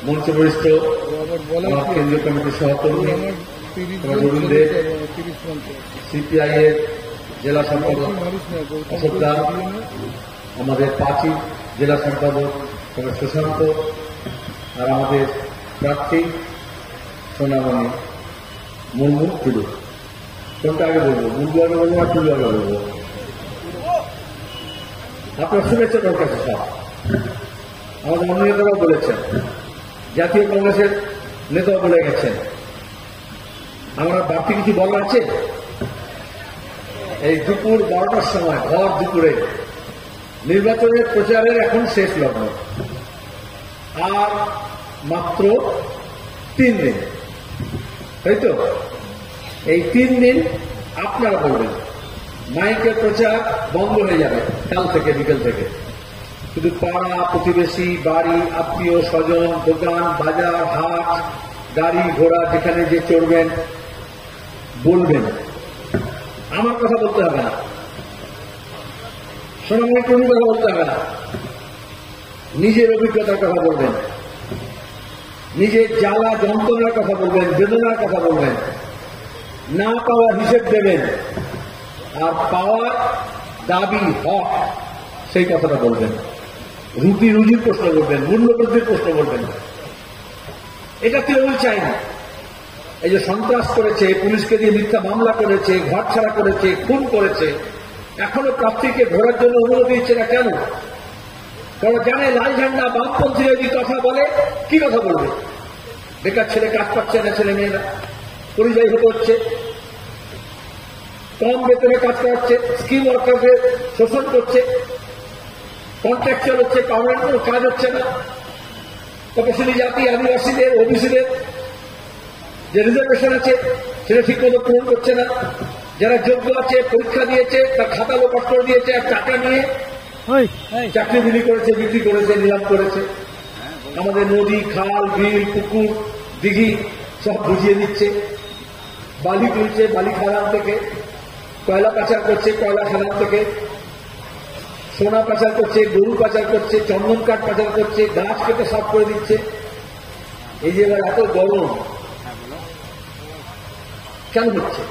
মঞ্চবরিষ্ঠ কেন্দ্রীয় কমিটির সহকর্মী রবীন্দ্র সিপিআই এর জেলা সম্পাদক অশোক দা, আমাদের 5ই জেলা সম্পাদক সুশান্ত, আর আমাদের প্রার্থী সোনামণি মুর্মু টুডু। কোনটা আগে বলবো, মুর্মু আগে বলবো আর টুডু আগে বলবো? আপনার শুভেচ্ছা দরকার সব। আমাদের অন্য নেতারাও বলেছেন, জাতীয় কংগ্রেসের নেতাও বলে গেছেন। আমরা বাড়তি কিছু বলার আছে? এই দুপুর 12টার সময় ভর দুপুরে নির্বাচনের প্রচারের এখন শেষ লগ্ন, আর মাত্র 3 দিন, তাই তো? এই 3 দিন আপনারা বলবেন, মাইকের প্রচার বন্ধ হয়ে যাবে কাল থেকে, বিকেল থেকে। শুধু পাড়া প্রতিবেশী, বাড়ি, আত্মীয় স্বজন, দোকান, বাজার, হাট, গাড়ি ঘোড়া যেখানে যে চড়বেন বলবেন। আমার কথা বলতে হবে না, সোনামণি কোনো কথা বলতে হবে না। নিজের অভিজ্ঞতার কথা বলবেন, নিজের জ্বালা যন্ত্রণার কথা বলবেন, বেদনার কথা বলবেন, না পাওয়ার হিসেব দেবেন, আর পাওয়ার দাবি হক সেই কথাটা বলবেন। রুটি রুজির প্রশ্ন করবেন, মূল্যবৃদ্ধির প্রশ্ন করবেন। এটা তৃণমূল চাই না। এই যে সন্ত্রাস করেছে, পুলিশকে দিয়ে মিথ্যা মামলা করেছে, ঘর ছাড়া করেছে, খুন করেছে, এখনো প্রার্থীকে ঘোরার জন্য অনুমতি দিচ্ছে না কেন? কারণ জানে লাল ঝান্ডা বামপন্থীরা যদি কথা বলে, কি কথা বলবে? বেকার ছেলে কাজ পাচ্ছে না, ছেলে মেয়েরা পরিযায়ী হতে হচ্ছে, কম বেতনে কাজ করাচ্ছে, স্কিম ওয়ার্কারদের শোষণ করছে, কন্ট্রাকচুয়াল হচ্ছে, পার্মানেন্ট কোনো কাজ হচ্ছে না, তপশিলি জাতি, আদিবাসীদের, ওবিসিদের যে রিজার্ভেশন আছে সেটা ঠিক মতো পূরণ করছে না। যারা যোগ্য আছে, পরীক্ষা দিয়েছে, তার খাতা লোপাট করে দিয়েছে, আর টাকা নিয়ে চাকরি বিক্রি করেছে, নিলাম করেছে। আমাদের নদী, খাল, বিল, পুকুর, দিঘি সব বুঝিয়ে দিচ্ছে। বালি তুলছে বালি খাদান থেকে, কয়লা পাচার করছে কয়লা খাদান থেকে, সোনা পাচার করছে, গরু পাচার করছে, চন্দন কাঠ পাচার করছে, গাছ কেটে সাফ করে দিচ্ছে। এই যে এবার এত গরম কেন হচ্ছে?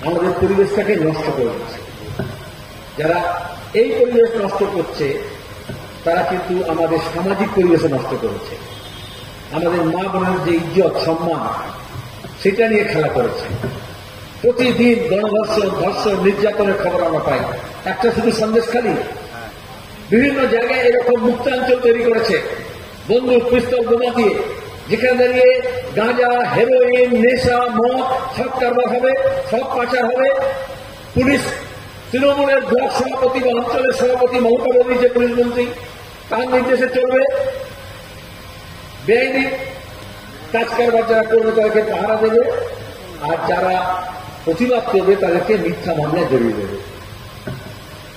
আমাদের পরিবেশটাকে নষ্ট করে দিচ্ছে। যারা এই পরিবেশ নষ্ট করছে তারা কিন্তু আমাদের সামাজিক পরিবেশও নষ্ট করেছে। আমাদের মা বোনের যে ইজ্জত সম্মান সেটা নিয়ে খেলা করেছে। প্রতিদিন গণধর্ষণ, ধর্ষণ, নির্যাতনের খবর আমরা পাই। একটা শুধু সন্দেশখালী, বিভিন্ন জায়গায় এরকম মুক্তাঞ্চল তৈরি করেছে বন্দুক, পিস্তল, বোমা দিয়ে, যেখানে দাঁড়িয়ে গাঁজা, হেরোইন, নেশা, মদ সব কারবার হবে, সব পাচার হবে। পুলিশ, তৃণমূলের ব্লক সভাপতি বা অঞ্চলের সভাপতি মমতা ব্যানার্জি যে পুলিশ মন্ত্রী, তার নির্দেশে চলবে। বেআইনি কাজ কারবার যারা করবে তাদেরকে পাহারা দেবে, আর যারা প্রতিবাদ করবে তাদেরকে মিথ্যা মামলায় জড়িয়ে দেবে।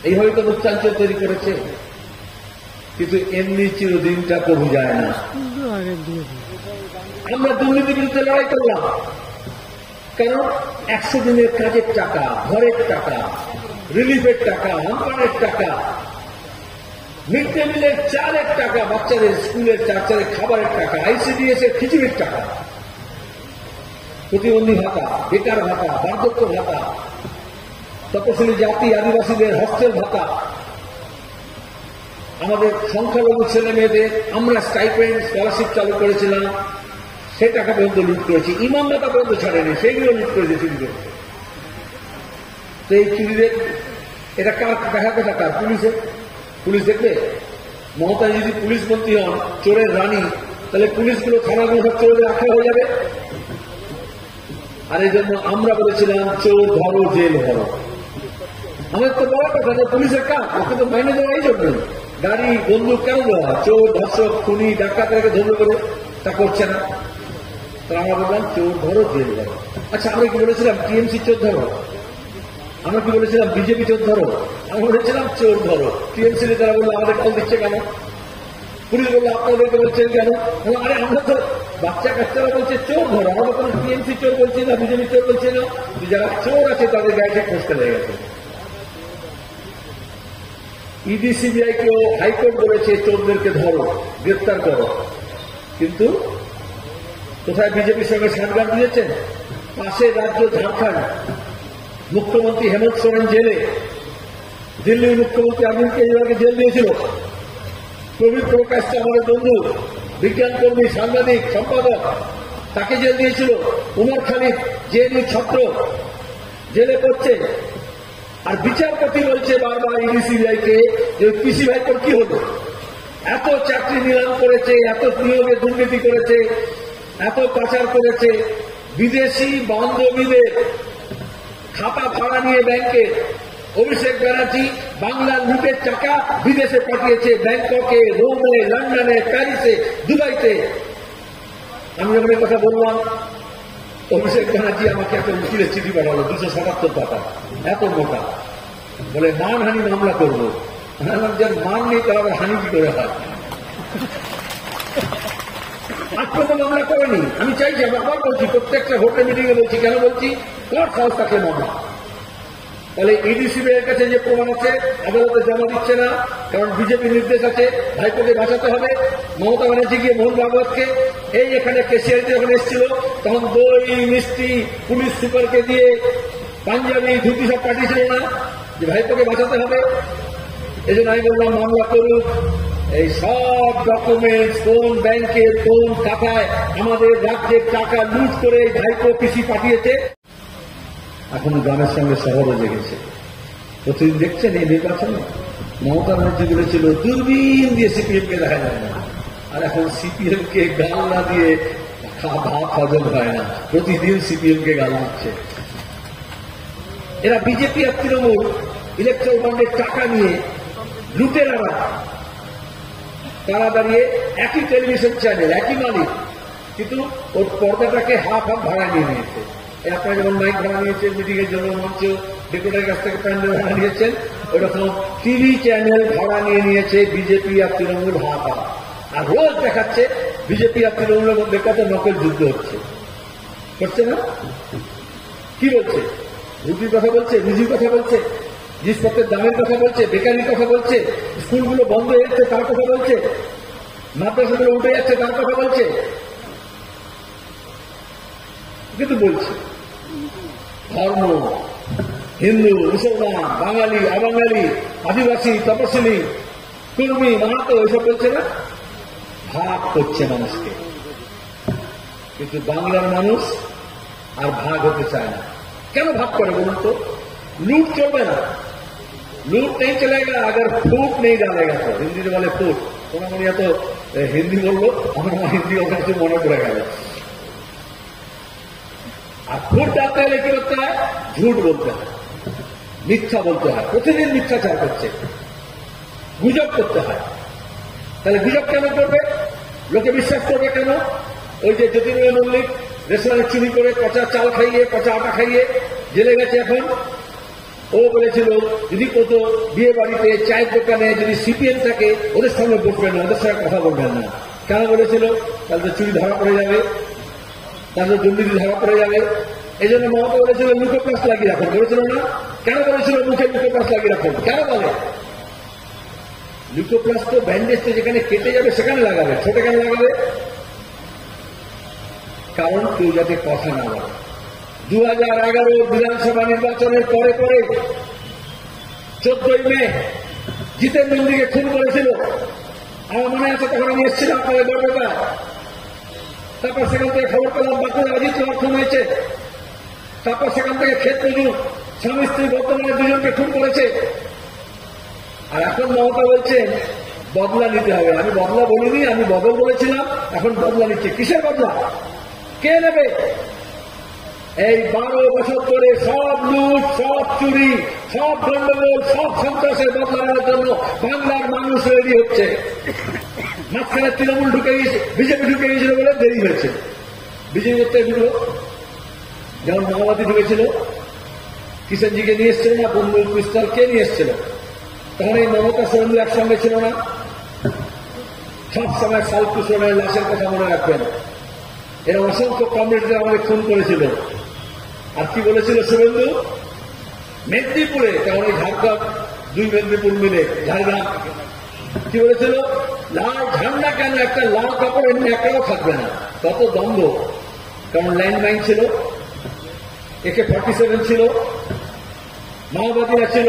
এইভাবে তো মুক্তাঞ্চল তৈরি করেছে। কিন্তু এমনি চিরদিনটা প্রভু যায় না। আমরা দুর্নীতির বিরুদ্ধে লড়াই করলাম, কারণ 100 দিনের কাজের টাকা, ঘরের টাকা, রিলিফের টাকা, আমপানের টাকা, মিড ডে মিলের চালের টাকা, বাচ্চাদের স্কুলের চালের খাবারের টাকা, ICDS এর খিচুড়ির টাকা, প্রতিবন্ধী ভাতা, বেকার ভাতা, বার্ধক্য ভাতা, তপশিলি জাতি আদিবাসীদের হস্টেল ভাতা, আমাদের সংখ্যালঘু ছেলে মেয়েদের আমরা স্টাইপেন্ড, স্কলারশিপ চালু করেছিলাম, সে টাকা পর্যন্ত লুট করেছি। ইমাম ভাতা পর্যন্ত ছাড়েনি, সেইগুলো লুট করেছে চুরি করে। তো এই চুরিদের এটা কার দেখা কথা? কার? পুলিশের। পুলিশ দেখবে মমতা যদি পুলিশ মন্ত্রী হন, চোরের রানী, তাহলে পুলিশগুলো থানাগুলো সব চোরদের আঁকড়া হয়ে যাবে। আর এই জন্য আমরা বলেছিলাম চোর ধরো, জেল ভরো। আমাদের তো বড় কথা যে পুলিশের কাজ, ওকে তো মাইনে দেওয়া এই জন্য। গাড়ি, বন্দুক কেন দেওয়া? চোর, ধর্ষক, খুনি, ডাকাতকে ধরে করে তা করছে না। তারা আমরা বললাম চোর ধরো, জেল ধরো। আচ্ছা, আমরা কি বলেছিলাম টিএমসি চোর ধরো? আমরা কি বলেছিলাম বিজেপি চোর ধরো? আমরা বলেছিলাম চোর ধরো। টিএমসি নেতারা বললো আমাদের কল দিচ্ছে কেন? পুলিশ বললো আপনাদেরকে বলছেন কেন? আরে আমরা তো বাচ্চা কাচ্চারা বলছে চোর ধরো, আমরা কোনো টিএমসি চোর বলছি না, বিজেপি চোর বলছি না। যারা চোর আছে তাদের গায়ে খসতে লেগে গেছে। ইডি সিবিআই কেও হাইকোর্ট বলেছে চোরদেরকে ধরো, গ্রেপ্তার করো। কিন্তু কোথায় বিজেপির সঙ্গে সাতগাঁট দিয়েছেন? পাশের রাজ্য ঝাড়খণ্ড, মুখ্যমন্ত্রী হেমন্ত সোরেন জেলে, দিল্লির মুখ্যমন্ত্রী অরবিন্দ কেজরিওয়ালকে জেল দিয়েছিল, প্রবীর প্রকাশ আমাদের বন্ধু, বিজ্ঞান কর্মী, সাংবাদিক, সম্পাদক, তাকে জেল দিয়েছিল। উমর খালিদ জেএনইউ ছাত্র জেলে পড়ছে। আর বিচারপতি বলছে বারবার ইডি সিবিআইকে যে পিসি ভাইপোর কি হলো? এত চাকরি নিলাম করেছে, এত নিয়োগে দুর্নীতি করেছে, এত পাচার করেছে, বিদেশি বান্ধবীদের খাতা ভাড়া নিয়ে ব্যাংকে অভিষেক ব্যানার্জি বাংলার লুটের টাকা বিদেশে পাঠিয়েছে, ব্যাংককে, রোমে, লন্ডনে, প্যারিসে, দুবাইতে। আমি যখন এই কথা বললাম, অভিষেক ব্যানার্জি আমাকে একটা উকিলের চিঠি পাঠালো 277 টাকা, এত মোটা, বলে মানহানি মামলা করবো। যার মান নেই তাহলে হানি কি করে হয়? আক্রমণ মামলা করেনি। আমি চাইছি, আবার বলছি, প্রত্যেকটা হোটেল মিটিং এ বলছি, কেন বলছি? কার সাহস তাকে মামলা? তাহলে ইডি সিবিআইয়ের কাছে যে প্রমাণ আছে আদালতে জমা দিচ্ছে না, কারণ বিজেপি নির্দেশ আছে ভাইপোকে বাঁচাতে হবে। মমতা ব্যানার্জি গিয়ে মোহন ভাগবতকে, এই এখানে কেসিআরটি যখন এসেছিল তখন দই মিষ্টি পুলিশ সুপারকে দিয়ে পাঞ্জাবি ধুতি সব পাঠিয়েছিল না, যে ভাইপোকে বাঁচাতে হবে। এই জন্য আমি বললাম মামলা করুক। এই সব ডকুমেন্টস, কোন ব্যাংকে কোন টাকায় আমাদের রাজ্যের টাকা লুট করে ভাইপো পিসি পাঠিয়েছে, এখন গ্রামের সঙ্গে শহরে লেগেছে। প্রতিদিন দেখছেন এই নির্বাচনে মমতা ব্যানার্জি বলেছিল দূরবীন দিয়ে সিপিএম কে দেখা যায় না, আর এখন সিপিএম কে গাল না দিয়ে ভাত হজম হয় না, প্রতিদিন সিপিএম কে গাল দিচ্ছে। এরা বিজেপি আর তৃণমূল ইলেকট্রাল বন্ডের টাকা নিয়ে লুটেরারা, তারা দাঁড়িয়ে একই টেলিভিশন চ্যানেল, একই মালিক, কিন্তু ওর পর্দাটাকে হাফ ভাড়া নিয়ে নিয়েছে। আপনারা যেমন মাইক ভাড়া নিয়েছেন মিটিং এর জন্য, মঞ্চ ডেকোরেটরের কাছ থেকে প্যান্ডেল ভাড়া নিয়েছেন, ওরকম টিভি চ্যানেল ভাড়া নিয়ে নিয়েছে বিজেপি আর তৃণমূল হাফ। আর রোজ দেখাচ্ছে বিজেপি আর তৃণমূলের মধ্যে কত নকল যুদ্ধ হচ্ছে, করছে না? কি বলছে? রুটির কথা বলছে, রুজির কথা বলছে, জিনিসপত্রের দামের কথা বলছে, বেকারির কথা বলছে, স্কুলগুলো বন্ধ হয়ে যাচ্ছে তার কথা বলছে, মাদ্রাসাগুলো উঠে যাচ্ছে তার কথা বলছে, কিন্তু বলছে ধর্ম, হিন্দু, মুসলমান, বাঙালি, অবাঙালি, আদিবাসী, তপশিলি, কুর্মী, মাহাতো, এসব বলছে না, ভাগ করছে মানুষকে। কিন্তু বাংলার মানুষ আর ভাগ হতে চায় না। কেন ভাগ করে বলুন তো? लूट चलবে না, लूट नहीं चलेगा अगर फूट नहीं डालेगा। तो हिंदी बोले फूट, सोनामणिया तो हिंदी बोलो, हमारा हिंदी होकर से मने पड़े गए। আর ফুট ডালতে হলে কি করতে হয়? ঝুট বলতে হয়, মিথ্যা বলতে হয়, প্রতিদিন মিথ্যাচার করছে, গুজব করতে হয়। তাহলে গুজব কেন করবে? লোকে বিশ্বাস করবে কেন? ওই যে জ্যোতির্ময় মল্লিক রেশনে চুরি করে পচা চাল খাইয়ে, পচা আটা খাইয়ে জেলে গেছে এখন। ও বলেছিল যদি কত বিয়ে বাড়িতে, চায়ের দোকানে যদি সিপিএম থাকে ওদের সঙ্গে বসবেন না, ওদের সঙ্গে কথা বলবেন না। কেন বলেছিল? তাহলে তো চুরি ধরা পড়ে যাবে, তাহলে দুর্নীতি ধরা পড়ে যাবে। এই জন্য মমতা বলেছিল লুকোপ্লাস লাগিয়ে রাখুন, বলেছিল না? কেন বলেছিল মুখে লুকোপ্লাস লাগিয়ে রাখুন? কেন বলে? লুকোপ্লাস তো ব্যান্ডেজটা যেখানে কেটে যাবে সেখানে লাগাবে, ছোট কেন লাগাবে? কারণ কেউ যাতে কথা না বলে। 2011 বিধানসভা নির্বাচনের পরে 14ই মে জিতেন নন্দীকে খুন করেছিল। আমার মনে আছে তখন আমি এসেছিলাম আপনাদের গর্বতা। তারপর সেখান থেকে খবর পেলাম বাঁকুড়া অজিত কুমার খুন হয়েছে। তারপর সেখান থেকে ক্ষেত মজুর স্বামী স্ত্রী বর্তমানে দুজনকে খুন করেছে। আর এখন মমতা বলছেন বদলা নিতে হবে। আমি বদলা বলিনি, আমি বদল বলেছিলাম, এখন বদলা নিচ্ছে। কিসের বদলা? কে নেবে? এই 12 বছর ধরে সব লুট, সব চুরি, সব গন্ডগোল, সব সন্ত্রাসের বদলা নেওয়ার জন্য বাংলার মানুষ রেডি হচ্ছে। মাঝখানে তৃণমূল ঢুকে গিয়েছে, বিজেপি ঢুকে গিয়েছিল বলে দেরি হয়েছে। বিজেপি করতে ঢুকলো, যেমন মাওবাদী ঢুকেছিল, কিষাণজিকে নিয়ে এসছিল না, বন্ধু পিস্তল কে নিয়ে এসছিল? তখন এই মমতা সরেন্দ্র একসঙ্গে ছিল না। সব সময় সালকুশনের লাশের কথা মনে রাখবেন। এরা অসংখ্য কমরেডরা আমাদের খুন করেছিল। আর কি বলেছিল শুভেন্দু? মেদিনীপুরে, কারণ এই ঝাড়গ্রাম, 2 মেদিনীপুর মিলে ঝাড়গ্রাম, কি বলেছিল? লাল ঝান্ডা কেন, একটা লাল কাপড়ের ন্যাকড়াও থাকবে না, কত দ্বন্দ্ব। কারণ ল্যান্ডমাইন ছিল, AK-47 ছিল, মাওবাদীরা ছিল,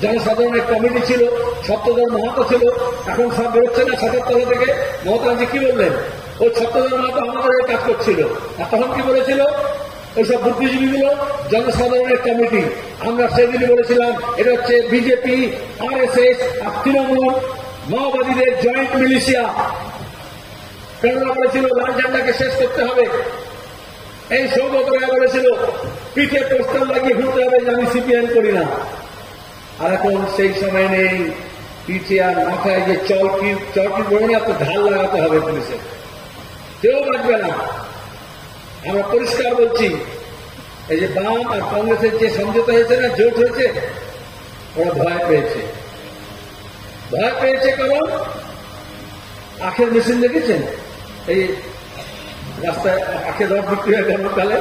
জনসাধারণের কমিটি ছিল, সপ্তদল মাহাতো ছিল। এখন সব বেরোচ্ছে না ছাদের তলা থেকে। মমতাজি কি বললেন? ওই সপ্তদল মাহাতো আমাদের এই কাজ করছিল। আর তখন কি বলেছিল ওইসব বুদ্ধিজীবীগুলো? জনসাধারণের কমিটি। আমরা সেদিনই বলেছিলাম এটা হচ্ছে বিজেপি, RSS আর তৃণমূল মাওবাদীদের জয়েন্ট মিলিশিয়া। কেনরা বলেছিল লাল ঝান্ডাকে শেষ করতে হবে। এই সৌগত রায় বলেছিল পিঠে পোস্টার লাগিয়ে ঘুরতে হবে যে আমি CPM করি না। আর এখন সেই সময় নেই। পিঠে আর মাথায় যে চরকি বড় না, তো ঢাল লাগাতে হবে পুলিশের, কেউ বাঁচবে না। আমরা পরিষ্কার বলছি, এই যে বাম আর কংগ্রেসের যে সমঝোতা হয়েছে না, জোট হয়েছে, ওরা ভয় পেয়েছে। কারণ আখের মেশিন দেখেছেন? এই রাস্তায় আখের রড বিক্রি হয় গরমকালে,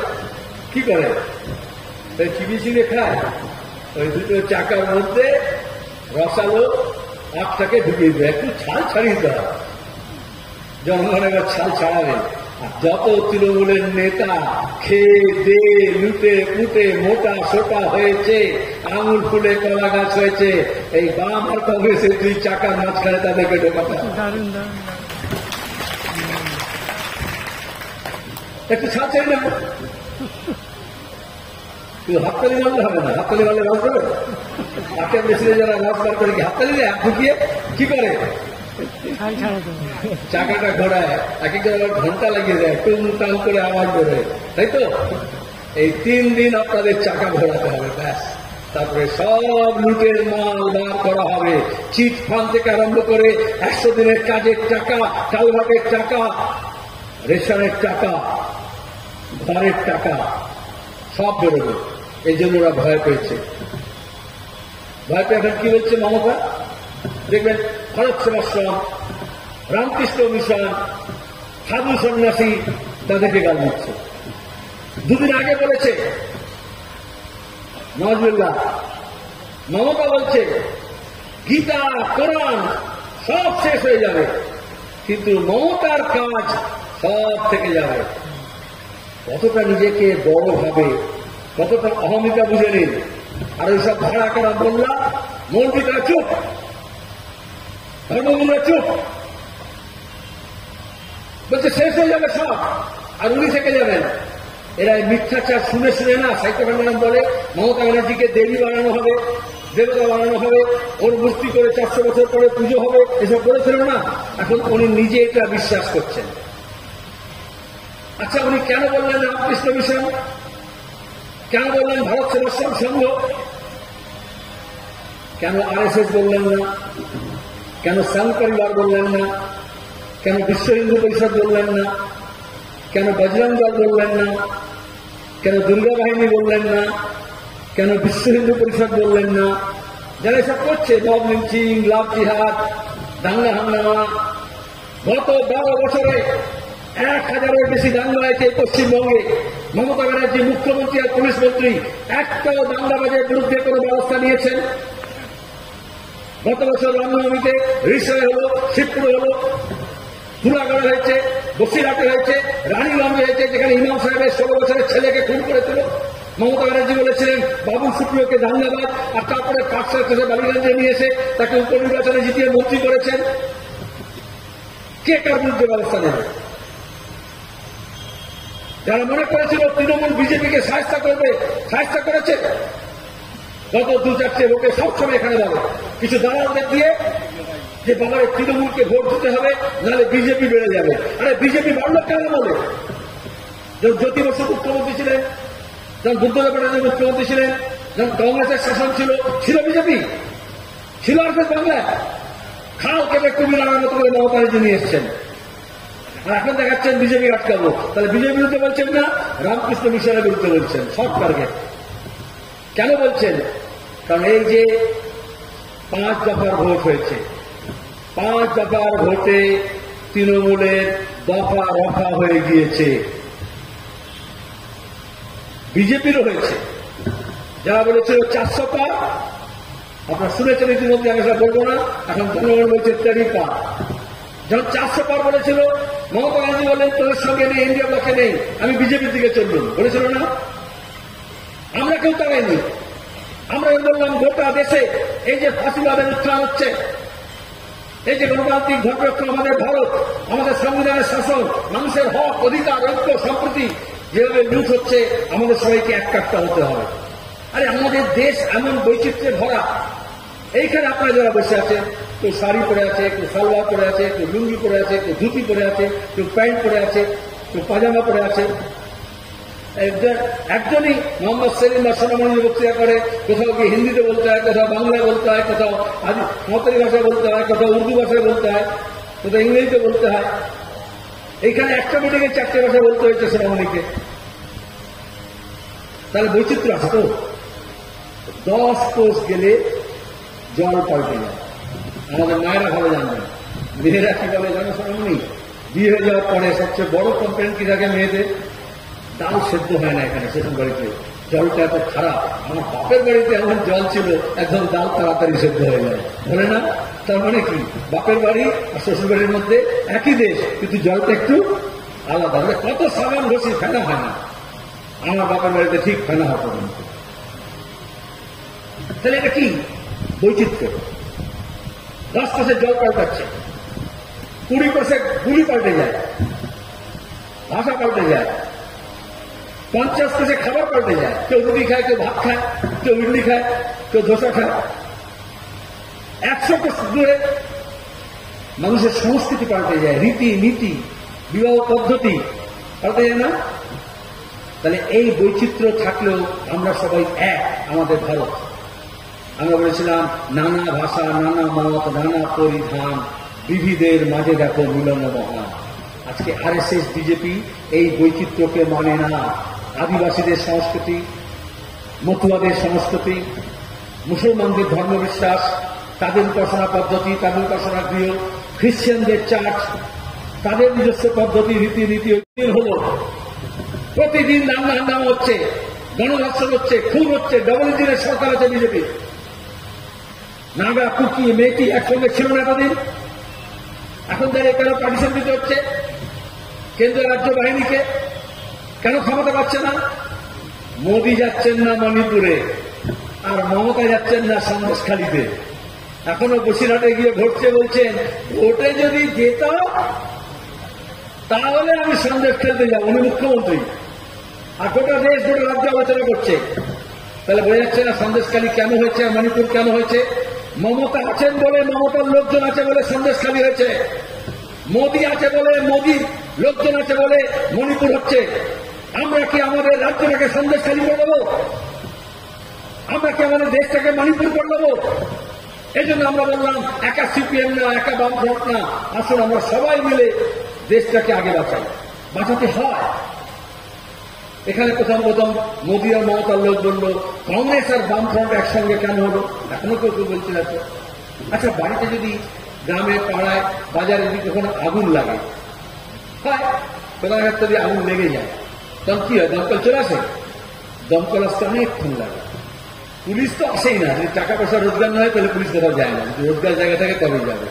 কি করে? চিবিয়ে চিবিয়ে খায়। ওই দুটো চাকার মধ্যে রসালো আখটাকে ঢুকিয়ে দেয়, একটু ছাল ছাড়িয়ে দেয়। জনগণ এবার ছাল ছাড়াবে। আর যত তৃণমূলের নেতা খেয়ে দে লুটে পুটে মোটা সোটা হয়েছে, আঙুল ফুলে কলা গাছ হয়েছে, এই বাম আর কংগ্রেসের দুই চাকার মাঝখানে তাদেরকে ঢোকাতে একটু ছাড় চাই না। তুই হাততালি মারলে হবে না, হাততালি মারলে রাজ দেবে। আখের মেশিনে যারা রাজ বার করে, কি হাততালি দেয়? ঢুকিয়ে কি করে? চাকাটা ঘোরায়, এক এক জায়গায় ঘন্টা লাগিয়ে দেয়, টুং টাং করে আওয়াজ বেরোয়, তাই তো? এই 3 দিন আপনাদের চাকা ঘোরাতে হবে, ব্যাস। তারপরে সব লুটের মাল বার করা হবে। চিট ফান্ড থেকে আরম্ভ করে 100 দিনের কাজের টাকা, কালভার্টের টাকা, রেশনের টাকা, ঘরের টাকা, সব বেরোবে। এই জন্য ওরা ভয় পেয়েছে। ভয় পেয়ে এখন কি বলছে মমতা? দেখবেন ভারত সেবাশ্রম, রামকৃষ্ণ মিশন, সাধু সন্ন্যাসী, তাদেরকে গাল দিচ্ছে। 2 দিন আগে বলেছে নজরুল্লাহ, মমতা বলছে গীতা, কোরআন সব শেষ হয়ে যাবে, কিন্তু মমতার কাজ সব থেকে যাবে। কতটা নিজেকে বড় ভাবে, কতটা অহমিকা বুঝে নিন। আর ওইসব ভাড়া করা বললা, মন্ত্রীরা চুপ, ধর্মগুলো চুপ, বলছে শেষ হয়ে যাবে সব, আর উনি থেকে যাবেন। এরা মিথ্যাচার শুনে শুনে না, সাহিত্য ভান্ডার বলে মমতা ব্যানার্জিকে দেবী বানানো হবে, দেবতা বানানো হবে, ওর মূর্তি করে 400 বছর পরে পুজো হবে, এসব বলেছিল না। এখন উনি নিজে এটা বিশ্বাস করছেন। আচ্ছা, উনি কেন বললেন রামকৃষ্ণ মিশন? কেন বললেন ভারত সেবাশ্রম সংঘ? কেন RSS বললেন না? কেন সংঘ পরিবার বললেন না? কেন বিশ্ব হিন্দু পরিষদ বললেন না? কেন বজরং দল বললেন না? কেন দুর্গা বাহিনী বললেন না? কেন বিশ্ব হিন্দু পরিষদ বললেন না? যারা এসব করছে, মব লিঞ্চিং, লাভ জিহাদ, দাঙ্গা হাঙ্গামা, গত 12 বছরে 1000-এর বেশি দাঙ্গা হয়েছে পশ্চিমবঙ্গে। মমতা ব্যানার্জি মুখ্যমন্ত্রী আর পুলিশ মন্ত্রী একটাও দাঙ্গাবাজের বিরুদ্ধে কোনো ব্যবস্থা নিয়েছেন? গত বছর রামনবমীতে রিসয় হলো, শিবপুর হলো, ধুলাগড়ে হয়েছে, বসিরহাটে হয়েছে, রানীগঞ্জে হয়েছে, যেখানে ইমাম সাহেবের 16 বছরের ছেলেকে খুন করেছিল। মমতা ব্যানার্জি বলেছিলেন বাবুল সুপ্রিয়কে দাঙ্গাবাজ, আর তারপরে কাকসার থেকে বালিগঞ্জে নিয়ে এসে তাকে উপনির্বাচনে জিতিয়ে মন্ত্রী করেছেন। কে কার বিরুদ্ধে ব্যবস্থা নেবে? যারা মনে করেছিল তৃণমূল বিজেপিকে সাহায্য করবে, সাহায্য করেছে। গত 2-4টে ভোটে সবসময় এখানে যাবে কিছু দালালদের দিয়ে যে বাবার তৃণমূলকে ভোট দিতে হবে, নাহলে বিজেপি বেড়ে যাবে। আরে বিজেপি বাড়লো কেন বলে? যখন জ্যোতি বসু মুখ্যমন্ত্রী ছিলেন, যখন বুদ্ধদেব ব্যানার্জি মুখ্যমন্ত্রী ছিলেন, যখন কংগ্রেসের শাসন ছিল বিজেপি, ছিল আর বাংলায়। খাল কেটে কুমির আনার মতো করে মমতা ব্যানার্জি নিয়ে এসছেন। আর এখন দেখাচ্ছেন বিজেপি আটকাবো। তাহলে বিজেপির বিরুদ্ধে বলছেন না, রামকৃষ্ণ মিশনের বিরুদ্ধে বলছেন। সব টার্গেট কেন বলছেন? কারণ এই যে 5 দফার ভোট হয়েছে, 5 দফার ভোটে তৃণমূলের দফা রফা হয়ে গিয়েছে, বিজেপিরও হয়েছে। যারা বলেছিল 400 পার, আপনারা শুনেছেন ইতিমধ্যে, আমি সেটা বলবো না। এখন জনগণ বলছে 30 পার। যখন 400 পার বলেছিল, মমতা ব্যানার্জি বললেন তোদের সঙ্গে নেই, ইন্ডিয়া ব্লকে নেই, আমি বিজেপির দিকে চললাম, বলেছিল না? আমরা কেউ তাড়াইনি। আমরা বললাম গোটা দেশে এই যে ফাঁসিবাদের উত্থান হচ্ছে, এই যে গণতান্ত্রিক ধর্মরক্ষণ আমাদের ভারত, আমাদের সংবিধানের শাসন, মানুষের হক অধিকার ঐক্য সম্প্রতি যেভাবে লুট হচ্ছে, আমাদের সবাইকে এককাট্টা হতে হবে। আরে আমাদের দেশ এমন বৈচিত্র্যে ভরা, এইখানে আপনারা যারা বসে আছেন, কেউ শাড়ি পরে আছে, কেউ সালোয়ার পরে আছে, কেউ লুঙ্গি পরে আছে, কেউ ধুতি পরে আছে, কেউ প্যান্ট পরে আছে, কেউ পাজামা পরে আছে। একজনই মোহাম্মদ সেলিম বা সোনামণি বক্তৃতা করে, কোথাও গিয়ে হিন্দিতে বলতে হয়, কোথাও বাংলায় বলতে হয়, কোথাও সাঁওতালি ভাষায় বলতে হয়, কোথাও উর্দু ভাষায় বলতে হয়, কোথাও ইংরেজিতে বলতে হয়। এইখানে একটা মিটিংয়ে 4টে ভাষা বলতে হয়েছে সোনামণিকে। তাহলে বৈচিত্র্য আছে তো। 10 কোষ গেলে জল পাল্টে যায়। আমাদের মায়েরা ভালো জানবেন, মেয়েরা কি বলে জানো সোনামণি? বিয়ে হয়ে যাওয়ার পরে সবচেয়ে বড় কমপ্লেন কি থাকে মেয়েদের? ডাল সেদ্ধ হয় না এখানে শ্বশুর বাড়িতে, জলটা এত খারাপ। আমার বাপের বাড়িতে এমন জল ছিল, একদম ডাল তাড়াতাড়ি সেদ্ধ হয়ে যায়, বলে না? তার মানে কি, বাপের বাড়ি আর শ্বশুর বাড়ির মধ্যে একই দেশ, কিন্তু জলটা একটু আলাদা। কত সাবান ঘষি, ফেনা হয় না। আমার বাপের বাড়িতে ঠিক ফেনা হতো। তাহলে এটা কি বৈচিত্র্য? 10 কোষে জল পাল্টাচ্ছে, 20 কোষে গুলি পাল্টে যায়, ভাষা পাল্টে যায়, 50 কোষে খাবার পাল্টে যায়। কেউ রুটি খায়, কেউ ভাত খায়, কেউ ইডলি খায়, কেউ ধোসা খায়। 100 কোষ দূরে মানুষের সংস্কৃতি পাল্টে যায়, রীতি নীতি, বিবাহ পদ্ধতি পাল্টে যায় না? তাহলে এই বৈচিত্র্য থাকলেও আমরা সবাই এক, আমাদের ভারত। আমরা বলেছিলাম নানা ভাষা, নানা মত, নানা পরিধান, বিবিধের মাঝে দেখো মিলন মহান। আজকে আরএসএস বিজেপি এই বৈচিত্র্যকে মানে না। আদিবাসীদের সংস্কৃতি, মতুয়াদের সংস্কৃতি, মুসলমানদের ধর্মবিশ্বাস, তাদের উপাসনা পদ্ধতি, তাদের উপাসনা গৃহ, খ্রিস্টানদের চার্চ, তাদের নিজস্ব পদ্ধতি, রীতিনীতি হল প্রতিদিন দাঙ্গা হাঙ্গামা হচ্ছে, গণধর্ষণ হচ্ছে, খুন হচ্ছে। ডবল ইঞ্জিনের সরকার আছে বিজেপি। নাগা, কুকি, মেয়েটি একসঙ্গে ছিল না এতদিন। এখন দাঁড়িয়ে কেন পার্টিশন দিতে হচ্ছে কেন্দ্রীয় রাজ্য বাহিনীকে? কেন ক্ষমতা পাচ্ছে না? মোদি যাচ্ছেন না মণিপুরে, আর মমতা যাচ্ছেন না সন্দেশখালীতে। এখনো বসিরহাটে গিয়ে ভোটছে, বলছেন ভোটে যদি যেতাম তাহলে আমি সন্দেশ খেলতে যাবো। উনি মুখ্যমন্ত্রী, আর গোটা দেশ গোটা রাজ্য আলোচনা করছে। তাহলে বোঝা যাচ্ছে না সন্দেশখালী কেন হয়েছে, মণিপুর কেন হয়েছে? মমতা আছেন বলে, মমতার লোকজন আছে বলে সন্দেশখালী হয়েছে। মোদি আছে বলে, মোদির লোকজন আছে বলে মণিপুর হচ্ছে। আমরা কি আমাদের রাজ্যটাকে সন্দেশখালী করে দেবো? আমরা কি আমাদের দেশটাকে মণিপুর করে দেবো? এই জন্য আমরা বললাম একা সিপিএম না, একা বামফ্রন্ট না, আসুন আমরা সবাই মিলে দেশটাকে আগে বাঁচাই। বাঁচাতে হয়। এখানে প্রথম মোদি আর মমতার লোক বলল কংগ্রেস আর বামফ্রন্ট একসঙ্গে কেন হলো? এখনো কেউ কেউ বলছিল। আচ্ছা, বাড়িতে যদি গ্রামে, পাড়ায়, বাজারে যদি কখনো আগুন লাগে, হয় কোথাও যদি আগুন লেগে যায়, তখন কি হয়? দমকল চলে আসে? দমকল আসতে অনেকক্ষণ লাগে। পুলিশ তো আসেই না। যদি টাকা পয়সা রোজগার না হয় তাহলে পুলিশ কোথাও যায় না। যদি রোজগার জায়গা থাকে তবেই যাবে।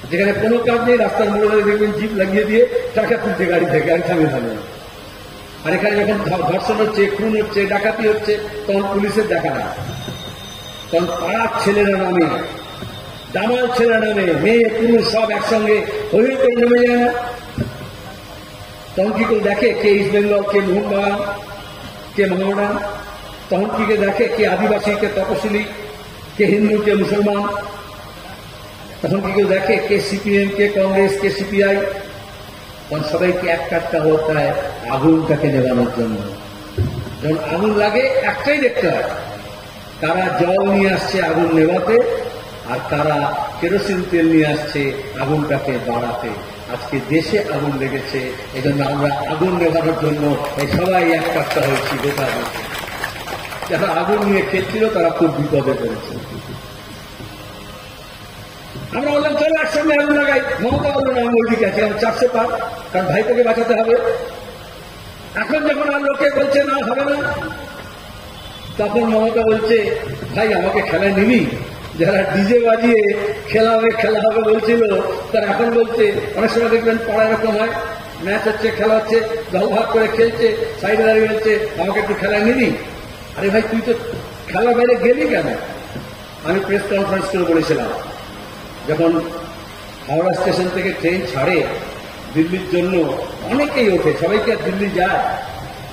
যেখানে কোনো কাজ নেই, রাস্তার মোড়ে দেখবেন জিপ লাগিয়ে দিয়ে টাকা তুলছে গাড়ি থেকে, গাড়ি থামিয়ে থামিয়ে। আর এখানে যখন ধর্ষণ হচ্ছে, খুন হচ্ছে, ডাকাতি হচ্ছে, তখন পুলিশের দেখা না। তখন পাড়ার ছেলেরা নামে, দামাল ছেলেরা নামে, মেয়ে পুরুষ সব একসঙ্গে হয়ে করে নেমে যায় না। তখন কি করে দেখে কে ইস্ট বেঙ্গল, কে মোহনবাগান, কে মোহামেডান? তখন কি কে দেখে কে আদিবাসী, কে তপশিলি, কে হিন্দু, কে মুসলমান? তখন কি কেউ দেখে কে সিপিএম, কে কংগ্রেস, কে সিপিআই? তখন সবাইকে এক কাটটা হতে হয় আগুনটাকে নেবানোর জন্য। যখন আগুন লাগে একটাই দেখতে হয়, কারা জল নিয়ে আসছে আগুন নেভাতে, আর কারা কেরোসিন তেল নিয়ে আসছে আগুনটাকে বাড়াতে। আজকে দেশে আগুন লেগেছে, এই জন্য আমরা আগুন নেভানোর জন্য এই সবাই এক কাটটা হয়েছি গোটা দেশে। যারা আগুন নিয়ে খেলছিল তারা খুব বিপদে পড়েছে। আমরা বললাম চলো একসঙ্গে আগুন লাগাই। মমতা বললো না, আমি ওইদিকে আছি, আমার 400 পার, কারণ ভাইপোকে বাঁচাতে হবে। এখন যখন আর লোকে বলছে না হবে না, তখন মমতা বলছে ভাই আমাকে খেলায় নিবি? যারা ডিজে বাজিয়ে খেলা হবে বলছিল, তারা এখন বলছে, অনেক সময় দেখবেন পাড়া এরকম হয়, ম্যাচ হচ্ছে, খেলা হচ্ছে, দল ভাগ করে খেলছে, সাইডে দাঁড়িয়ে বলছে আমাকে একটু খেলায় নিবি। আরে ভাই, তুই তো খেলার বাইরে গেলি কেন? আমি প্রেস কনফারেন্স করে বলেছিলাম, যখন হাওড়া স্টেশন থেকে ট্রেন ছাড়ে দিল্লির জন্য, অনেকেই ওঠে, সবাইকে আর দিল্লি যায়।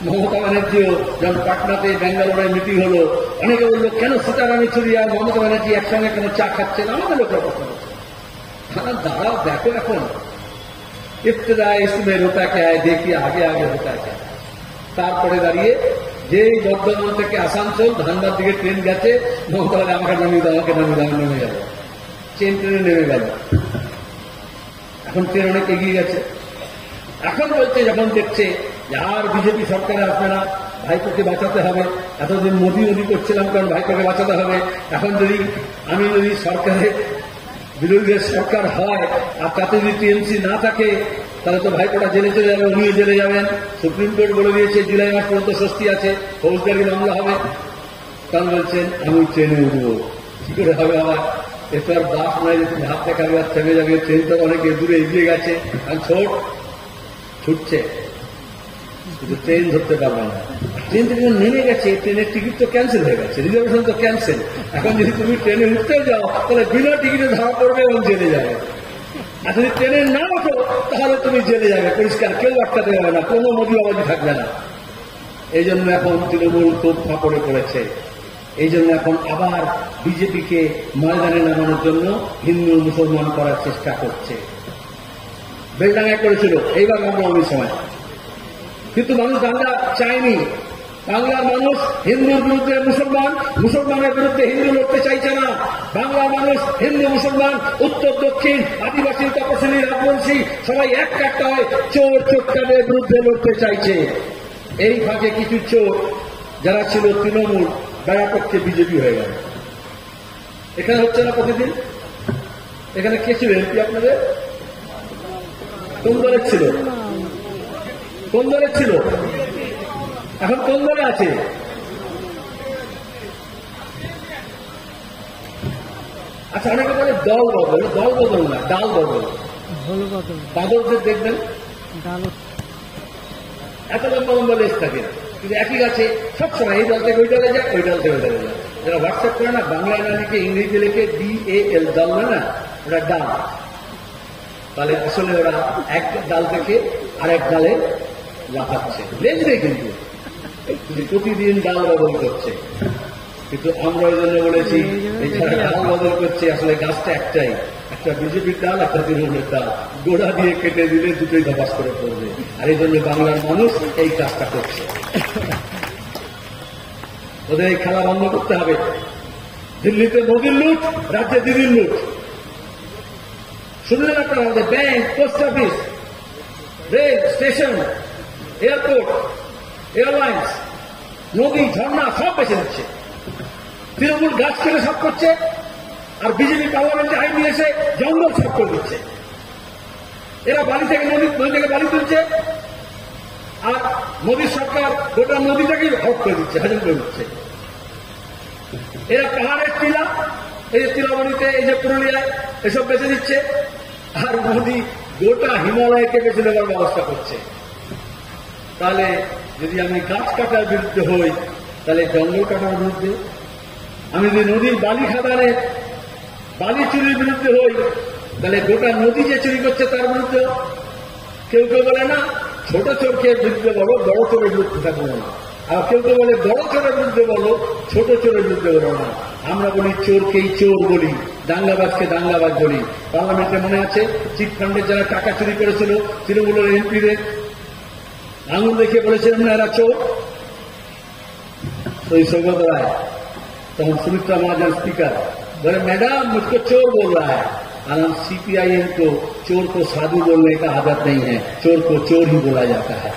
মমতা ব্যানার্জিও যখন পাটনাতে ব্যাঙ্গালোরে মিটিং হলো, অনেকে বললো কেন সীতারাম ইয়েচুরি আর মমতা ব্যানার্জি একসঙ্গে কেন চা খাচ্ছেন, আমাদের লোকের কথা বলছে। দাঁড়াও, দেখো এখন ইফতেদা ইসমে হোতা কে হয়, দেখি আগে আগে হোতা কে। তারপরে দাঁড়িয়ে যেই বর্ধমান থেকে আসানসোল ধানবাদ দিকে ট্রেন গেছে, মমতা বলে আমাকে নামিয়ে দাও, আমাকে নামিয়ে দাও, নেমে গেল, ট্রেনে নেমে গেল। এখন ট্রেন অনেক এগিয়ে গেছে। এখন বলছে, যখন দেখছে আর বিজেপি সরকারে আসবে না, ভাইপোকে বাঁচাতে হবে। এতদিন মোদি করছিলাম কারণ ভাইপোকে বাঁচাতে হবে। এখন আমি যদি সরকারে বিরোধীদের সরকার হয় আর তাতে যদি টিএমসি না থাকে, তাহলে তো ভাইপোটা জেলে চলে যাবে, উনিও জেলে যাবেন। সুপ্রিম কোর্ট বলে দিয়েছে জুলাই মাস পর্যন্ত স্বস্তি আছে, ফৌজদারি মামলা হবে। কারণ বলছেন আমি ট্রেনে উঠবো, কি করে হবে আবার? এতো আর বাস নয় যে তুমি হাত দেখাবে আর থেমে যাবে। ট্রেন তো অনেক দূরে এগিয়ে গেছে, আর ছুটছে, কিন্তু ট্রেন ধরতে পারবে না। ট্রেন থেকে নেমে গেছে, ট্রেনের টিকিট তো ক্যান্সেল হয়ে গেছে, রিজার্ভেশন তো ক্যান্সেল। এখন যদি তুমি ট্রেনে উঠতে যাও, তাহলে বিনা টিকিটে ধরা পড়বে এবং জেলে যাবে। আর যদি ট্রেনে না ওঠো, তাহলে তুমি জেলে যাবে, পরিষ্কার, কেউ আটকাতে পারবে না, কোনো মোদি আওয়াজই থাকবে না। এই জন্য এখন তৃণমূল খুব ফাঁপড়ে পড়েছে। এই জন্য এখন আবার বিজেপিকে ময়দানে নামানোর জন্য হিন্দু মুসলমান করার চেষ্টা করছে। বেলডাঙ্গায় করেছিল এইবার রামনবমীর সময়, কিন্তু মানুষ দাঙ্গা চায়নি। বাংলার মানুষ হিন্দুর বিরুদ্ধে মুসলমান, মুসলমানের বিরুদ্ধে হিন্দু লড়তে চাইছে না। বাংলার মানুষ হিন্দু মুসলমান, উত্তর দক্ষিণ, আদিবাসী, তপশিলি, রাজবংশী সবাই একটা হয় চোর চোটকাদের বিরুদ্ধে লড়তে চাইছে। এই ফাঁকে কিছু চোর যারা ছিল তৃণমূল, বেড়াপক্ষে বিজেপি হয়ে গেল। এখানে হচ্ছে না প্রতিদিন? এখানে কে ছিল এমপি আপনাদের? কোন দলের ছিল? কোন দলের ছিল? এখন কোন দলে আছে? আচ্ছা, অনেকে বলে দল বদল, দল বদল না, ডাল বদল। বাদলদের দেখবেন এত লম্বা লম্বা লেজ থাকে, কিন্তু একই গাছে সবসময় এই দল থেকে ওই দলে যায়, ওই দল থেকে ওই দলে যায়। যারা হোয়াটসঅ্যাপ করে না, বাংলায় না লিখে ইংরেজিতে লিখে DAL, দল না, ওরা ডাল। তাহলে আসলে ওরা এক ডাল থেকে আরেক ডালে লাফাচ্ছে, লেজ নেই কিন্তু প্রতিদিন ডাল বদল করছে। কিন্তু আমরা ওই জন্য বলেছি, এই যারা ডাল বদল করছে আসলে গাছটা একটাই, একটা বিজেপির ডাল, একটা তৃণমূলের ডাল, গোড়া দিয়ে কেটে দিলে দুটোই ধপাস করে পড়বে। আর এই জন্য বাংলার মানুষ এই কাজটা করছে। ওদের এই খেলা বন্ধ করতে হবে। দিল্লিতে মোদির লুট, রাজ্যে দিদির লুট। শুনলেন আপনারা, আমাদের bank, post office, rail station, airport, airlines, নদী, ঝর্ণা সব বেছে নিচ্ছে। তৃণমূল গাছ কেটে সব করছে, আর বিজেপি পার্লামেন্টে আইন নিয়ে এসে জঙ্গল সব করে দিচ্ছে। এরা বাড়ি থেকে নদী থেকে বাড়ি তুলছে, আর মোদীর সরকার গোটা নদীটাকেই হক করে দিচ্ছে, হজম করে দিচ্ছে। এরা পাহাড়ের টিলা, এই যে টিলামণিতে, এই যে পুরুলিয়ায়, এসব বেছে দিচ্ছে, আর মোদী গোটা হিমালয়কে বেছে নেবার ব্যবস্থা করছে। তাহলে যদি আমি গাছ কাটার বিরুদ্ধে হই, তাহলে জঙ্গল কাটার বিরুদ্ধে, আমি যদি নদীর বালি খাদানে বালি চুরির বিরুদ্ধে হই, তাহলে গোটা নদী যে চুরি করছে তার বিরুদ্ধে। কেউ কেউ বলে না ছোট চোরকে বিরুদ্ধে বলো, বড় চোরের বিরুদ্ধে থাকবো না। আর কেউ কেউ বলে বড় চোরের বিরুদ্ধে বলো, ছোট চোরের বিরুদ্ধে বলো না। আমরা বলি চোরকেই চোর বলি, দাঙ্গাবাজকে দাঙ্গাবাজ বলি। পার্লামেন্টে মনে আছে চিটফান্ডের যারা টাকা চুরি করেছিল, তৃণমূলের এমপিদের আঙুল দেখিয়ে বলেছিলেন না এরা চোর। ওই সৌগত রায়, तখন सुमित्रा महाजन स्पीकर, बोले मैडम मुझको चोर बोल रहा है। और हम सीपीआईएम को चोर को साधु बोलने का आदत नहीं है, चोर को चोर ही बोला जाता है।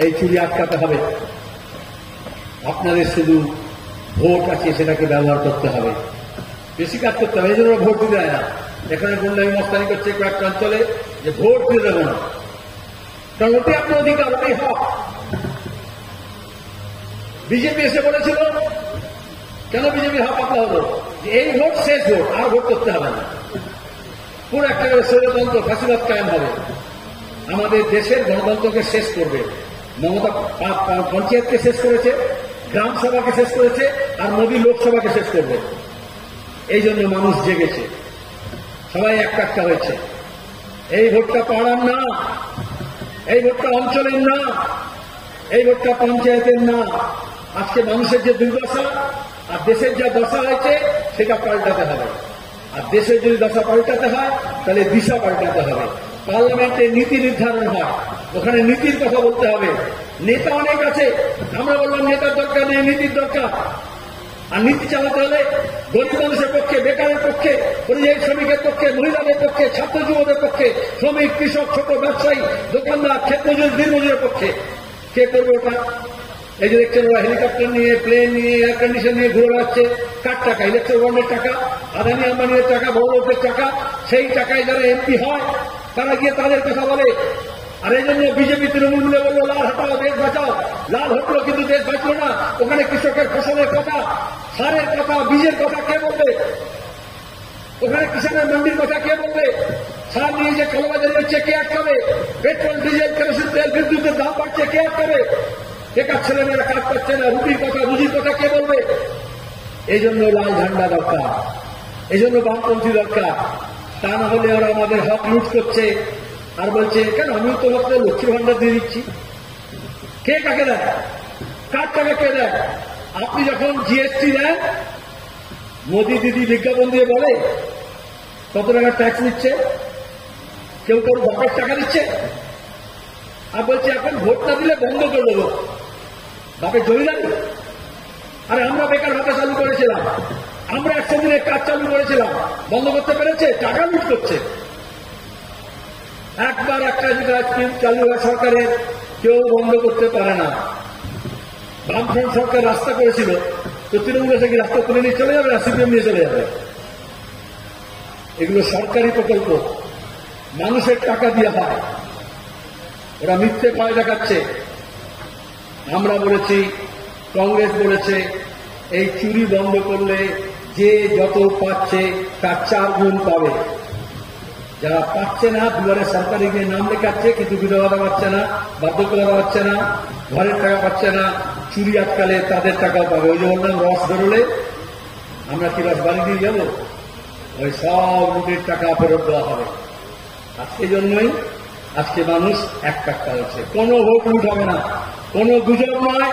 এই চুরি আটকাতে হবে। আপনাদের শুধু ভোট আছে সেটাকে ব্যবহার করতে হবে, বেশি কাজ করতে হবে। এই জন্য ভোট দিতে হয় না। এখানে গুন্ডামি মস্তানি করছে কয়েকটা অঞ্চলে যে ভোট দিয়ে দেবো না, কারণ ওটাই আপনার অধিকার, ওটাই হক। বিজেপি এসে বলেছিল কেন বিজেপির হাত পাতলা হলো? এই ভোট শেষ ভোট, আর ভোট করতে হবে না, পুরো একেবারে স্বৈরতন্ত্র ফাঁসিবাদ কায়েম হবে, আমাদের দেশের গণতন্ত্রকে শেষ করবে। মমতা পঞ্চায়েতকে শেষ করেছে, গ্রাম সভাকে শেষ করেছে, আর মোদী লোকসভাকে শেষ করবে। এই জন্য মানুষ জেগেছে, সবাই একটা হয়েছে। এই ভোটটা পাড়ার না, এই ভোটটা অঞ্চলের না, এই ভোটটা পঞ্চায়েতের না। আজকে মানুষের যে দুর্দশা আর দেশের যা দশা হয়েছে সেটা পাল্টাতে হবে। আর দেশের যদি দশা পাল্টাতে হয় তাহলে দিশা পাল্টাতে হবে। পার্লামেন্টে নীতি নির্ধারণ হয়, ওখানে নীতির কথা বলতে হবে। নেতা অনেক আছে, আমরা বললাম নেতার দরকার নেই, নীতির দরকার। আর নীতি চালাতে হলে গরিব মানুষের পক্ষে, বেকারের পক্ষে, পরিযায়ী শ্রমিকের পক্ষে, মহিলাদের পক্ষে, ছাত্র যুবদের পক্ষে, শ্রমিক, কৃষক, ছোট ব্যবসায়ী, দোকানদার, ক্ষেতমজুর, দিনমজুরের পক্ষে কে করবে ওটা? এই যে দেখছেন ওরা হেলিকপ্টার নিয়ে, প্লেন নিয়ে, এয়ার কন্ডিশন নিয়ে ঘুরে বেড়াচ্ছে। কার টাকা? ইলেকট্রিক বন্ডের টাকা, আদানি আম্বানির টাকা, বড় লোকের টাকা। সেই টাকায় যারা এমপি হয় তারা গিয়ে তাদের কথা বলে। আর এই জন্য বিজেপি তৃণমূল মিলে বললো লাল হটাও, দেশ বাঁচাও। লাল হটলো কিন্তু দেশ বাঁচলো না। ওখানে কৃষকের ফসলের কথা, সারের কথা, বীজের কথা কে বলবে? ওখানে কিষানের মন্ডির কথা কে বলবে? সার নিয়ে যে কালোবাজারি হচ্ছে কে আটকাবে? পেট্রোল, ডিজেল, কেরোসিন তেল, বিদ্যুতের দাম বাড়ছে কে আটকাবে? বেকার ছেলেমেয়েরা কাজ পাচ্ছে না, রুটির কথা, রুজির কথা কে বলবে? এই জন্য লাল ঝান্ডা দরকার, এই জন্য বামপন্থী দরকার। তা না হলে ওরা আমাদের হক লুট করছে আর বলছে কেন আমিও তো হক লক্ষ্মীর ভান্ডার দিয়ে দিচ্ছি। কে কাকে দেয়? কার টাকা কে দেয়? আপনি যখন জিএসটি দেন, মোদী দিদি বিজ্ঞাপন দিয়ে বলে কত টাকা ট্যাক্স নিচ্ছে, কেউ কেউ বাপের টাকা দিচ্ছে, আর বলছে এখন ভোট না দিলে বন্ধ করে দেবো বাপের জমিদারি। আরে আমরা বেকার ভাতা চালু করেছিলাম, আমরা 100 দিনের কাজ চালু করেছিলাম, বন্ধ করতে পেরেছে? টাকা লুট করছে। একবার একটা যেটা স্কিম চালু হয় সরকারের, কেউ বন্ধ করতে পারে না। বামফ্রন্ট সরকার রাস্তা করেছিল, তো তৃণমূল এসে কি রাস্তা তুলে নিয়ে চলে যাবে, সিপিএম নিয়ে চলে যাবে? এগুলো সরকারি প্রকল্প, মানুষের টাকা দিয়ে হয়। ওরা মিথ্যে ভয় দেখাচ্ছে। আমরা বলেছি, কংগ্রেস বলেছে এই চুরি বন্ধ করলে যে যত পাচ্ছে তার 4 গুণ পাবে। যারা পাচ্ছে না দুয়ারে সরকারি গিয়ে নাম লেখাচ্ছে, কিন্তু বিধবা ভাতা পাচ্ছে না, বার্ধক্য ভাতা পাচ্ছে না, ঘরের টাকা পাচ্ছে না, চুরি আটকালে তাদের টাকাও পাবে। ওই যে বললাম রস বেরোলে আমরা কি রস বাড়ি দিয়ে যাবো? ওই সব লুটের টাকা ফেরত দেওয়া হবে। আর সেই জন্যই আজকে মানুষ একটা হয়েছে। কোনো ভোট লুট হবে না, কোনো গুজব নয়,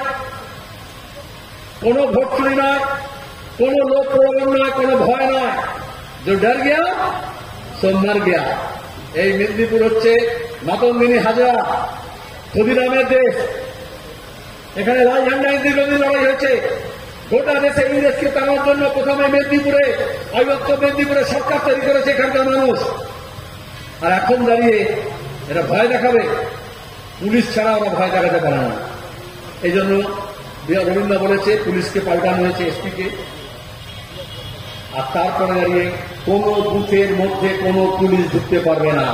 কোনো ভোট চুরি নয়, কোনো লোক প্রলোভন নয়, কোনো ভয় নয়। যে ডর গিয়া সো মর গিয়া। এই মেদিনীপুর হচ্ছে মাতঙ্গিনী হাজরা, ক্ষুদিরামের দেশ। এখানে লাল ঝান্ডা দীর্ঘদিন লড়াই হয়েছে। গোটা দেশে ইংরেজকে তাড়ানোর জন্য প্রথমে মেদিনীপুরে, অবিভক্ত মেদিনীপুরে সরকার তৈরি করেছে এখানকার মানুষ। আর এখন দাঁড়িয়ে এরা ভয় দেখাবে? পুলিশ ছাড়া ওরা ভয় দেখাতে পারে না। এই জন্য রবীন্দ্র বলেছে পুলিশকে পাল্টানো হয়েছে এসপিকে। আর তারপরে দাঁড়িয়ে কোন বুথের মধ্যে কোন পুলিশ ঢুকতে পারবে না।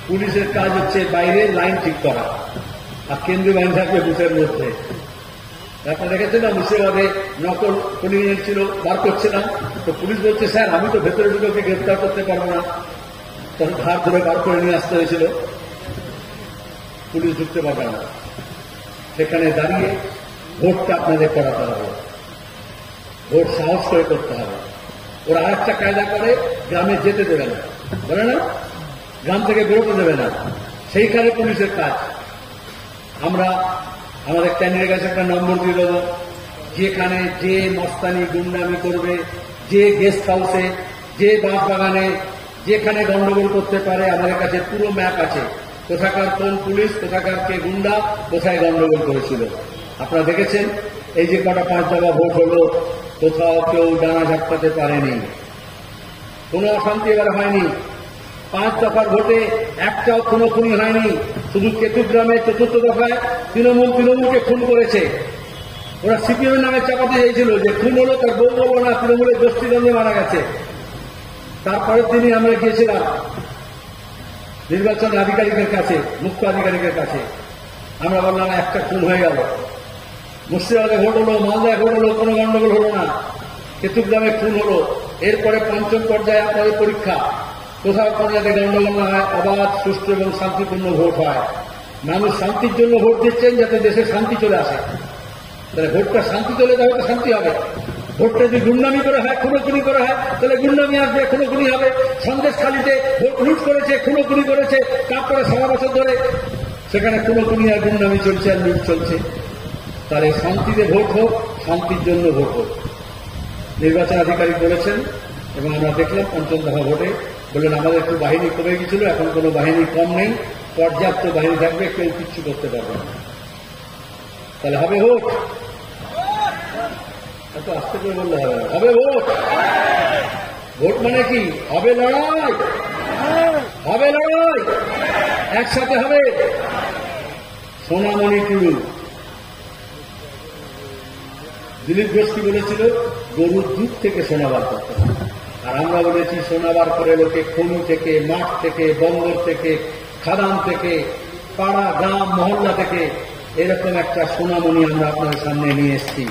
পুলিশের কাজ হচ্ছে বাইরে লাইন ঠিক করা, আর কেন্দ্রীয় বাহিনী থাকবে বুথের মধ্যে। আপনারা দেখেছেন না, মুর্শিদাবাদে নকল পুলিশ ছিল, বার করছে না, তো পুলিশ বলছে স্যার আমি তো ভেতরে ঢুকে গ্রেফতার করতে পারবো না, তখন ধার ধরে বার করে নিয়ে আসতে হয়েছিল। পুলিশ ঢুকতে পারবে না। সেখানে দাঁড়িয়ে ভোটটা আপনাদের করাতে হবে, ভোট সাহস করে করতে হবে। ওরা আর একটা কায়দা করে, গ্রামে যেতে দেবে না, বলে না গ্রাম থেকে বেরোতে দেবে না, সেইখানে পুলিশের কাজ। আমরা আমাদের ক্যান্ডিডেট কাছে একটা নম্বর দিয়ে দেবো, যেখানে যে মস্তানি গুন্ডামি করবে, যে গেস্ট হাউসে, যে বাঁশ বাগানে, যেখানে গন্ডগোল করতে পারে, আমাদের কাছে পুরো ম্যাপ আছে। কোথাকার কোন পুলিশ, কোথাকার কে গুন্ডা, কোথায় গন্ডগোল করেছিল। আপনারা দেখেছেন এই যে কটা 5 দফা ভোট হলো, কোথাও কেউ ডানা ঝাপটাতে পারেনি, কোনো অশান্তি এবার হয়নি। 5 দফার ভোটে একটাও খুনোখুনি হয়নি। শুধু কেতুগ্রামে 4র্থ দফায় তৃণমূলকে খুন করেছে। ওরা সিপিএমের নামে চাপাতে চাইছিল যে খুন হলো, তার বউ বলবো না, তৃণমূলের গোষ্ঠীদ্বন্দ্বে মারা গেছে। তারপরের দিনই আমরা গিয়েছিলাম নির্বাচন আধিকারিকের কাছে, মুখ্য আধিকারিকের কাছে। আমরা বললাম একটা খুন হয়ে গেল, মুর্শিদাবাদে ভোট হলো, মালদায় ভোট হলো, কোনো গন্ডগোল হলো না, কেতুগ্রামে খুন হলো। এরপরে পঞ্চম পর্যায়ে আপনাদের পরীক্ষা, কোথাও কোনো যাতে গন্ডগোল না হয়, অবাধ, সুষ্ঠু এবং শান্তিপূর্ণ ভোট হয়। মানুষ শান্তির জন্য ভোট দিচ্ছেন যাতে দেশে শান্তি চলে আসে। তাহলে ভোটটা শান্তি চলে যাবে তো শান্তি হবে। ভোটটা যদি গুন্ডামি করে হয়, খুনোখুনি করে হয়, তাহলে গুন্ডামি আসবে, খুনোখুনি হবে। সন্দেশখালীতে ভোট লুট করেছে, খুনোখুনি করেছে, তারপরে 6 বছর ধরে সেখানে খুনোখুনি আর গুন্ডামি চলছে আর লুট চলছে। তাহলে শান্তিতে ভোট হোক, শান্তির জন্য ভোট হোক। নির্বাচন আধিকারিক বলেছেন এবং আমরা দেখলাম পঞ্চম দফা ভোটে বললেন আমাদের একটু বাহিনী কমে গেছিল, এখন কোনো বাহিনী কম নেই, পর্যাপ্ত বাহিনী থাকবে, কেউ কিচ্ছু করতে পারবে না। তাহলে হবে ভোট, এত আস্তে করে বললে হবে না, হবে ভোট। ভোট মানে কি? হবে লড়াই, হবে লড়াই, একসাথে হবে। সোনামণি টুডু, দিলীপ ঘোষ কি বলেছিল? গরুর দুধ থেকে সোনা বার করতে হবে। আর আমরা বলেছি সোনা বার করে লোকে খনি থেকে, মাঠ থেকে, বন্দর থেকে, খাদান থেকে, পাড়া, গ্রাম, মহল্লা থেকে এরকম একটা সোনামণি আমরা আপনাদের সামনে নিয়ে এসেছি।